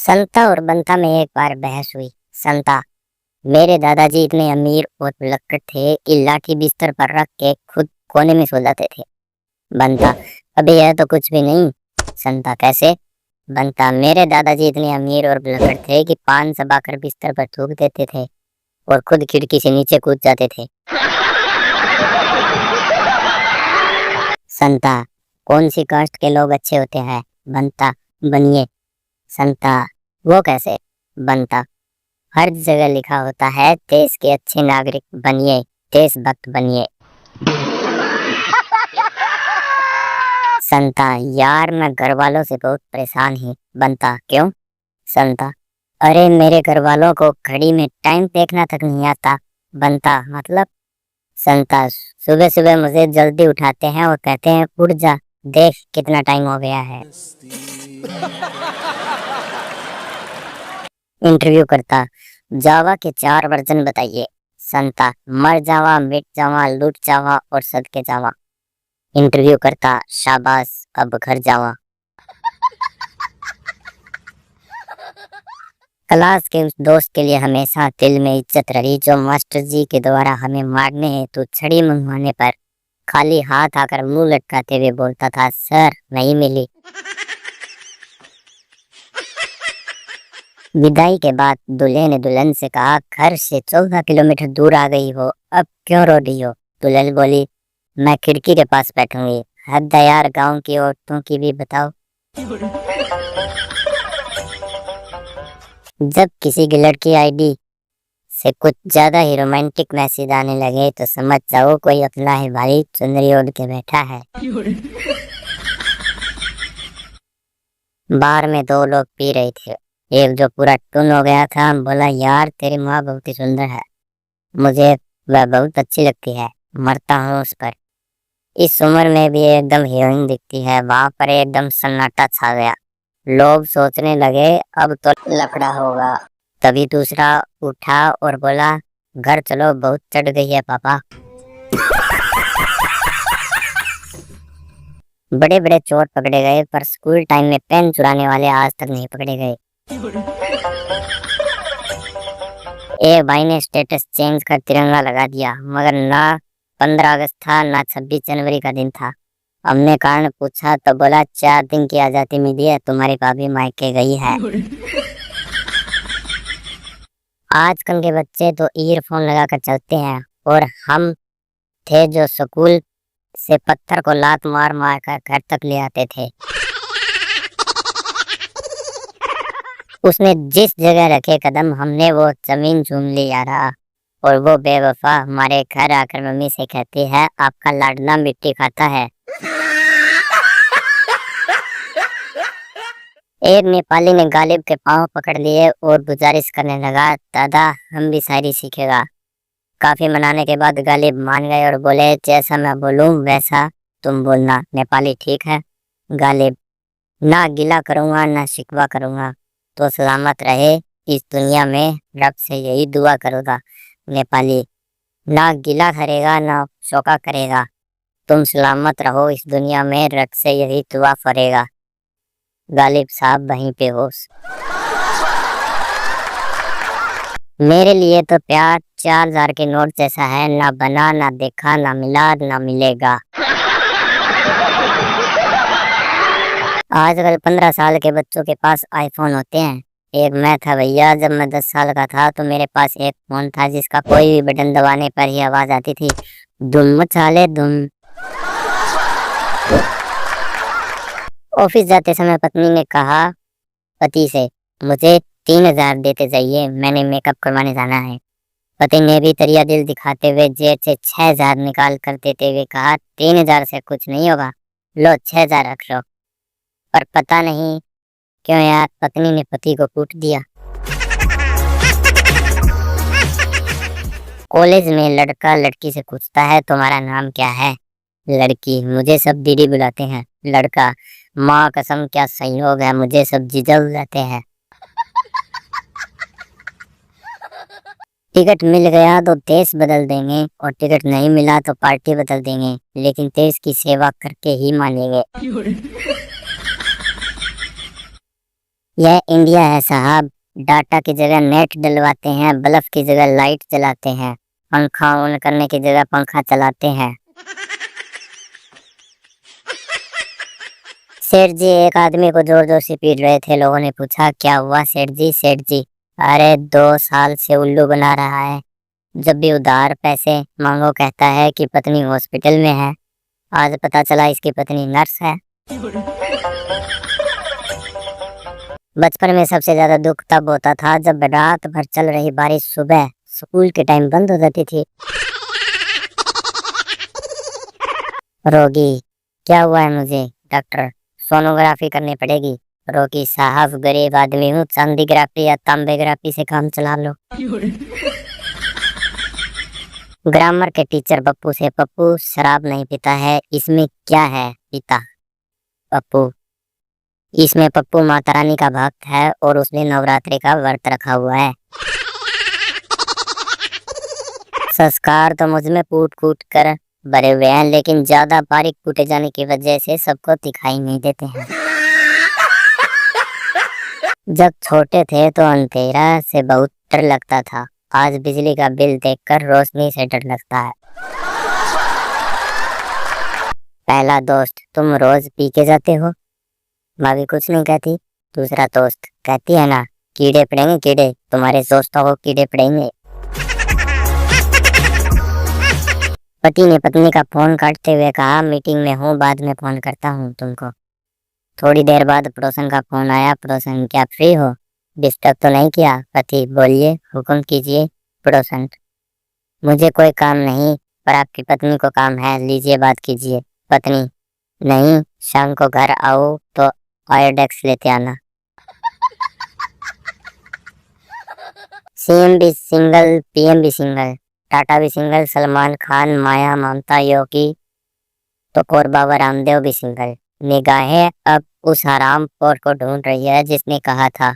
संता और बंता में एक बार बहस हुई। संता: मेरे दादाजी इतने अमीर और पिलक्कड़ थे कि लाठी बिस्तर पर रख के खुद कोने में सो जाते थे। बंता: अबे यह तो कुछ भी नहीं। संता: कैसे? बंता: मेरे दादाजी इतने अमीर और पिलक्कड़ थे कि पान चबाकर बिस्तर पर थूक देते थे और खुद खिड़की से नीचे कूद जाते थे। संता: कौन सी कास्ट के लोग अच्छे होते हैं? बंता: बनिए। संता: वो कैसे? बंता: हर जगह लिखा होता है देश के अच्छे नागरिक बनिए, देशभक्त बनिए। संता: यार मैं घर वालों से बहुत परेशान हूँ। बंता: क्यों? संता: अरे मेरे घर वालों को घड़ी में टाइम देखना तक नहीं आता। बंता: मतलब? संता: सुबह सुबह मुझे जल्दी उठाते हैं और कहते हैं उठ जा, देख कितना टाइम हो गया है। इंटरव्यू करता: जावा के 4 वर्जन बताइए। संता: मर जावा, मिट जावा, लूट जावा और सदके जावा। इंटरव्यू करता: शाबाश, अब घर जावा। क्लास के उस दोस्त के लिए हमेशा दिल में इज्जत रही जो मास्टर जी के द्वारा हमें मारने हेतु छड़ी मंगवाने पर खाली हाथ आकर मुंह लटकाते हुए बोलता था, सर नहीं मिली। विदाई के बाद दूल्हे ने दुल्हन से कहा, घर से 14 किलोमीटर दूर आ गई हो, अब क्यों रो रही हो? दुल्हन बोली, मैं खिड़की के पास बैठूंगी। हद है यार, गांव की औरतों की भी बताओ। जब किसी की लड़की आईडी से कुछ ज्यादा ही रोमांटिक मैसेज आने लगे तो समझ जाओ कोई अपना ही भाई चुनरी ओढ़ के बैठा है। बार में 2 लोग पी रहे थे। एक जो पूरा टुन हो गया था बोला, यार तेरी माँ बहुत ही सुंदर है, मुझे वह बहुत अच्छी लगती है, मरता हूँ उस पर। इस उम्र में भी एकदम हीरोइन दिखती है। वहां पर एकदम सन्नाटा छा गया। लोग सोचने लगे अब तो लफड़ा होगा। तभी दूसरा उठा और बोला, घर चलो, बहुत चढ़ गई है पापा। बड़े बड़े चोर पकड़े गए पर स्कूल टाइम में पेन चुराने वाले आज तक नहीं पकड़े गए। एक भाई ने स्टेटस चेंज कर तिरंगा लगा दिया, मगर ना 15 अगस्त था ना 26 जनवरी का दिन था। हमने कारण पूछा तो बोला, 4 दिन की आजादी मिली है, तुम्हारी भाभी मायके गई है। आजकल के बच्चे तो ईयरफोन लगाकर चलते हैं और हम थे जो स्कूल से पत्थर को लात मार मार कर घर तक ले आते थे। उसने जिस जगह रखे कदम हमने वो जमीन चूम ली यारा। और वो बेवफा हमारे घर आकर मम्मी से कहती है, आपका लाडला मिट्टी खाता है। एक नेपाली ने गालिब के पांव पकड़ लिए और गुजारिश करने लगा, दादा हम भी शायरी सीखेगा। काफी मनाने के बाद गालिब मान गए और बोले, जैसा मैं बोलूं वैसा तुम बोलना। नेपाली: ठीक है। गालिब: ना गिला करूंगा ना शिकवा करूंगा, तो सलामत रहे इस दुनिया में, रब से यही दुआ करूंगा। नेपाली: ना गिला करेगा ना शोका करेगा, तुम सलामत रहो इस दुनिया में, रब से यही दुआ करेगा। गालिब साहब वहीं पे होश। मेरे लिए तो प्यार 4000 के नोट जैसा है, ना बना ना देखा ना मिला ना मिलेगा। आजकल 15 साल के बच्चों के पास आईफोन होते हैं। एक मैं था भैया, जब मैं 10 साल का था तो मेरे पास एक फोन था जिसका कोई भी बटन दबाने पर ही आवाज आती थी, धुम मचाले धुम। ऑफिस जाते समय पत्नी ने कहा पति से, मुझे 3000 देते जाइए, मैंने मेकअप करवाने जाना है। पति ने भी तरिया दिल दिखाते हुए जेब से 6000 निकाल कर देते हुए कहा, 3000 से कुछ नहीं होगा, लो 6000 रख लो। पर पता नहीं क्यों यार पत्नी ने पति को कूट दिया। कॉलेज में लड़का लड़की से पूछता है, तुम्हारा नाम क्या है? लड़की: मुझे सब दीदी बुलाते हैं। लड़का: माँ कसम क्या संयोग है, मुझे सब जीजा बुलाते हैं। टिकट मिल गया तो देश बदल देंगे और टिकट नहीं मिला तो पार्टी बदल देंगे, लेकिन देश की सेवा करके ही मानेंगे। यह इंडिया है साहब। डाटा की जगह नेट डलवाते हैं, बल्ब की जगह लाइट जलाते हैं, पंखा ऑन करने की जगह पंखा चलाते हैं। सेठ जी एक आदमी को जोर जोर से पीट रहे थे। लोगों ने पूछा क्या हुआ सेठ जी? सेठ जी, अरे 2 साल से उल्लू बना रहा है। जब भी उधार पैसे मांगो कहता है कि पत्नी हॉस्पिटल में है। आज पता चला इसकी पत्नी नर्स है। बचपन में सबसे ज्यादा दुख तब होता था जब रात भर चल रही बारिश सुबह स्कूल के टाइम बंद हो जाती थी। रोगी, क्या हुआ है मुझे? डॉक्टर, सोनोग्राफी करनी पड़ेगी। रोगी साहब, गरीब आदमी हूँ, चांदीग्राफी या तांबेग्राफी से काम चला लो। ग्रामर के टीचर पप्पू से, पप्पू शराब नहीं पीता है, इसमें क्या है पीता? पप्पू, इसमें पप्पू माता रानी का भक्त है और उसने नवरात्रि का व्रत रखा हुआ है। संस्कार तो मुझ में कूट कूट कर भरे हुए हैं, लेकिन ज्यादा बारीक कूटे जाने की वजह से सबको दिखाई नहीं देते हैं। जब छोटे थे तो अंधेरा से बहुत डर लगता था। आज बिजली का बिल देखकर रोशनी से डर लगता है। पहला दोस्त, तुम रोज पी के जाते हो? भाभी कुछ नहीं कहती। दूसरा दोस्त, कहती है ना कीड़े पड़ेंगे कीड़े, तुम्हारे दोस्तों को कीड़े पड़ेंगे। पति ने पत्नी का फोन काटते हुए कहा, मीटिंग में हूँ, बाद में फोन करता हूँ तुमको। थोड़ी देर बाद पड़ोसन का फोन आया। पड़ोसन, क्या फ्री हो? डिस्टर्ब तो नहीं किया? पति, बोलिए, हुक्म कीजिए। पड़ोसन, मुझे कोई काम नहीं, पर आपकी पत्नी को काम है, लीजिए बात कीजिए। पत्नी, नहीं, शाम को घर आओ तो आयोडेक्स लेते आना। सीएम भी सिंगल, पीएम भी सिंगल, टाटा भी सिंगल, सलमान खान, माया, ममता, योगी तो और बाबा रामदेव भी सिंगल। निगाहें अब उस हराम खोर को ढूंढ रही है जिसने कहा था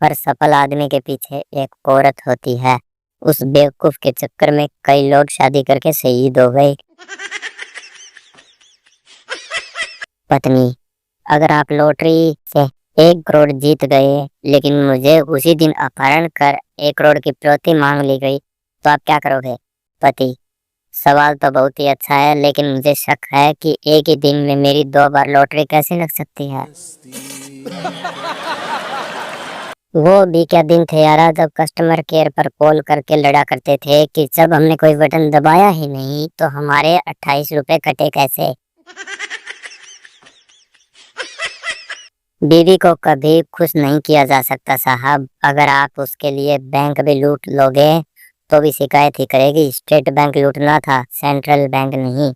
हर सफल आदमी के पीछे एक औरत होती है। उस बेवकूफ के चक्कर में कई लोग शादी करके शहीद हो गए। पत्नी, अगर आप लॉटरी से 1 करोड़ जीत गए लेकिन मुझे उसी दिन अपहरण कर 1 करोड़ की फिरौती मांग ली गई तो आप क्या करोगे? पति, सवाल तो बहुत ही अच्छा है, लेकिन मुझे शक है कि एक ही दिन में मेरी 2 बार लॉटरी कैसे लग सकती है। वो भी क्या दिन थे यारा, जब कस्टमर केयर पर कॉल करके लड़ा करते थे कि जब हमने कोई बटन दबाया ही नहीं तो हमारे 28 रुपए कटे कैसे। बीवी को कभी खुश नहीं किया जा सकता साहब। अगर आप उसके लिए बैंक भी लूट लोगे तो भी शिकायत ही करेगी। स्टेट बैंक लूटना था, सेंट्रल बैंक नहीं।